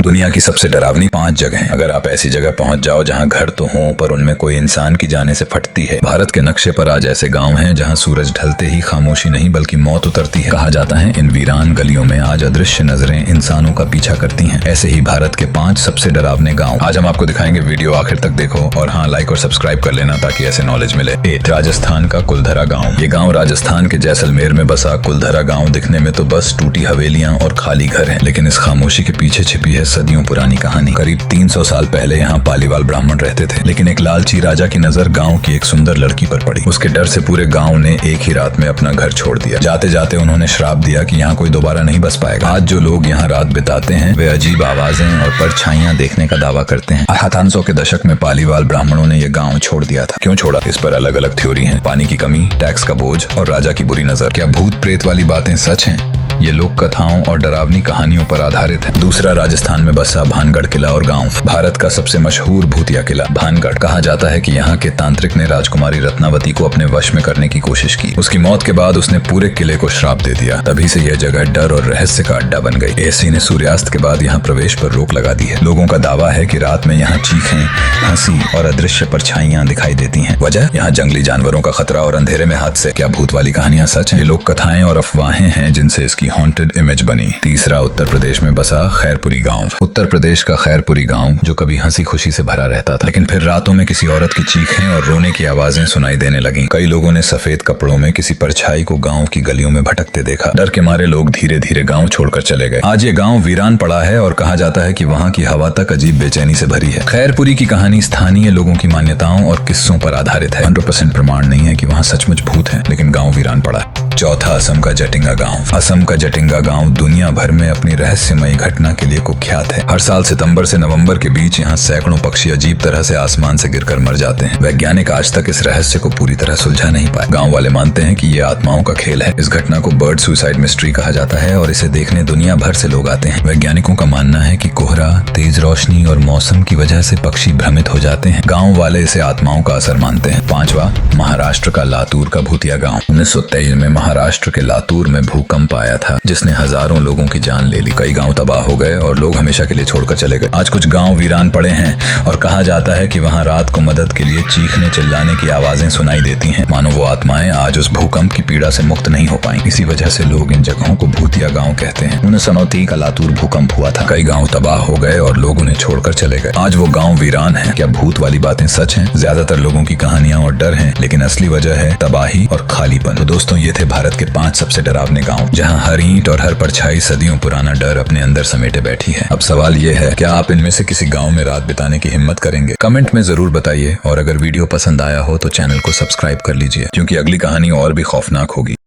दुनिया की सबसे डरावनी 5 जगहें। अगर आप ऐसी जगह पहुंच जाओ जहां घर तो हों पर उनमें कोई इंसान की जाने से फटती है। भारत के नक्शे पर आज ऐसे गांव हैं जहां सूरज ढलते ही खामोशी नहीं बल्कि मौत उतरती है। कहा जाता है इन वीरान गलियों में आज अदृश्य नजरें इंसानों का पीछा करती हैं। ऐसे ही भारत के 5 सबसे डरावने गाँव आज हम आपको दिखाएंगे। वीडियो आखिर तक देखो और हाँ, लाइक और सब्सक्राइब कर लेना ताकि ऐसे नॉलेज मिले। 8 राजस्थान का कुलधरा गाँव। ये गाँव राजस्थान के जैसलमेर में बसा कुलधरा गाँव दिखने में तो बस टूटी हवेलियां और खाली घर हैं, लेकिन इस खामोशी के पीछे छिपी है सदियों पुरानी कहानी। करीब 300 साल पहले यहाँ पालीवाल ब्राह्मण रहते थे, लेकिन एक लालची राजा की नजर गांव की एक सुंदर लड़की पर पड़ी। उसके डर से पूरे गांव ने एक ही रात में अपना घर छोड़ दिया। जाते जाते उन्होंने श्राप दिया कि यहाँ कोई दोबारा नहीं बस पाएगा। आज जो लोग यहाँ रात बिताते हैं वे अजीब आवाजें और परछाइयां देखने का दावा करते हैं। 1800 के दशक में पालीवाल ब्राह्मणों ने यह गाँव छोड़ दिया था। क्यों छोड़ा, इस पर अलग अलग थ्योरी है। पानी की कमी, टैक्स का बोझ और राजा की बुरी नजर। क्या भूत प्रेत वाली बातें सच हैं? ये लोक कथाओं और डरावनी कहानियों पर आधारित है। दूसरा राजस्थान में बसा भानगढ़ किला और गांव। भारत का सबसे मशहूर भूतिया किला भानगढ़। कहा जाता है कि यहाँ के तांत्रिक ने राजकुमारी रत्नावती को अपने वश में करने की कोशिश की। उसकी मौत के बाद उसने पूरे किले को श्राप दे दिया। तभी से यह जगह डर और रहस्य का अड्डा बन गई। एसी ने सूर्यास्त के बाद यहाँ प्रवेश पर रोक लगा दी है। लोगों का दावा है कि रात में यहाँ चीखें, हंसी और अदृश्य परछाइयां दिखाई देती हैं। वजह, यहाँ जंगली जानवरों का खतरा और अंधेरे में हादसे। क्या भूत वाली कहानियां सच हैं? ये लोक कथाएं और अफवाहें हैं जिनसे इसकी हॉन्टेड इमेज बनी। तीसरा उत्तर प्रदेश में बसा खैरपुरी गांव। उत्तर प्रदेश का खैरपुरी गांव जो कभी हंसी खुशी से भरा रहता था, लेकिन फिर रातों में किसी औरत की चीखें और रोने की आवाजें सुनाई देने लगीं। कई लोगों ने सफेद कपड़ों में किसी परछाई को गांव की गलियों में भटकते देखा। डर के मारे लोग धीरे धीरे गांव छोड़कर चले गए। आज ये गांव वीरान पड़ा है और कहा जाता है कि वहाँ की हवा तक अजीब बेचैनी से भरी है। खैरपुरी की कहानी स्थानीय लोगों की मान्यताओं और किस्सों पर आधारित है। 100% प्रमाण नहीं है कि वहाँ सचमुच भूत है, लेकिन गाँव वीरान पड़ा। चौथा असम का जटिंगा गांव। असम का जटिंगा गांव दुनिया भर में अपनी रहस्यमयी घटना के लिए कुख्यात है। हर साल सितंबर से नवंबर के बीच यहाँ सैकड़ों पक्षी अजीब तरह से आसमान से गिरकर मर जाते हैं। वैज्ञानिक आज तक इस रहस्य को पूरी तरह सुलझा नहीं पाए। गांव वाले मानते हैं कि ये आत्माओं का खेल है। इस घटना को बर्ड सुसाइड मिस्ट्री कहा जाता है और इसे देखने दुनिया भर से लोग आते हैं। वैज्ञानिकों का मानना है कि कोहरा, तेज रोशनी और मौसम की वजह से पक्षी भ्रमित हो जाते हैं। गाँव वाले इसे आत्माओं का असर मानते हैं। 5वां महाराष्ट्र का लातूर का भूतिया गाँव। 1923 में महाराष्ट्र के लातूर में भूकंप आया था जिसने हजारों लोगों की जान ले ली। कई गांव तबाह हो गए और लोग हमेशा के लिए छोड़कर चले गए। आज कुछ गांव वीरान पड़े हैं और कहा जाता है कि वहां रात को मदद के लिए चीखने चिल्लाने की आवाजें सुनाई देती हैं, मानो वो आत्माएं आज उस भूकंप की पीड़ा से मुक्त नहीं हो पाई। इसी वजह से लोग इन जगहों को भूतिया गाँव कहते हैं। 1929 का लातूर भूकंप हुआ था। कई गाँव तबाह हो गए और लोग उन्हें छोड़कर चले गए। आज वो गाँव वीरान है। क्या भूत वाली बातें सच हैं? ज्यादातर लोगों की कहानियां और डर हैं, लेकिन असली वजह है तबाही और खालीपन। तो दोस्तों, ये थे भारत के 5 सबसे डरावने गांव जहां हर ईंट और हर परछाई सदियों पुराना डर अपने अंदर समेटे बैठी है। अब सवाल ये है, क्या आप इनमें से किसी गांव में रात बिताने की हिम्मत करेंगे? कमेंट में जरूर बताइए और अगर वीडियो पसंद आया हो तो चैनल को सब्सक्राइब कर लीजिए, क्योंकि अगली कहानी और भी खौफनाक होगी।